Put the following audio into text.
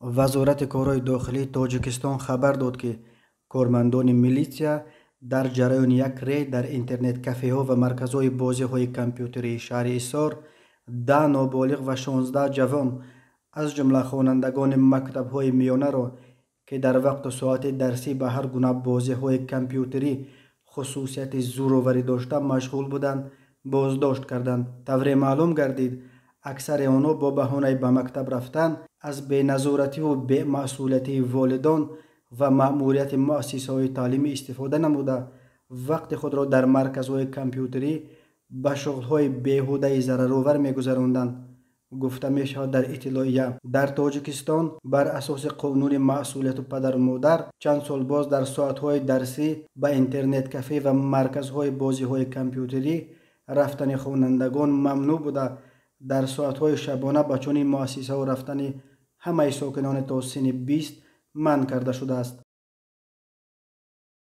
وزارت کارهای داخلی تاجیکستان خبر داد که کارمندان میلیسیا در جریان یک ریید در اینترنت کافه ها و مرکزهای بازی های کامپیوتری شهر ایسار 10 نابالغ و 16 جوان از جمله خوانندگان مکتب های میانه را که در وقت و ساعت درسی به هر گونه بازی های کامپیوتری خصوصیت زوراوری داشته مشغول بودند بازداشت کردند. طور معلوم گردید اکثر آنها با بهانه به مکتب رفتن از بی‌نظارتی و بی‌مسئولیتی والدان و مأموریت مؤسسه‌های تعلیمی استفاده نموده وقت خود را در مرکزهای کامپیوتری به شغل‌های بیهوده ضررآور می‌گذراندند. گفته می‌شود در اطلاعیه در تاجیکستان بر اساس قانون مسئولیت پدر و مادر چند سال باز در ساعت‌های درسی به اینترنت کافه و مرکزهای بازی‌های کامپیوتری رفتن خوانندگان ممنوع بوده. در ساعت‌های شبانه به چنین مؤسسه‌ها رفتن همه ساکنان تا سن 20 منع کرده شده است.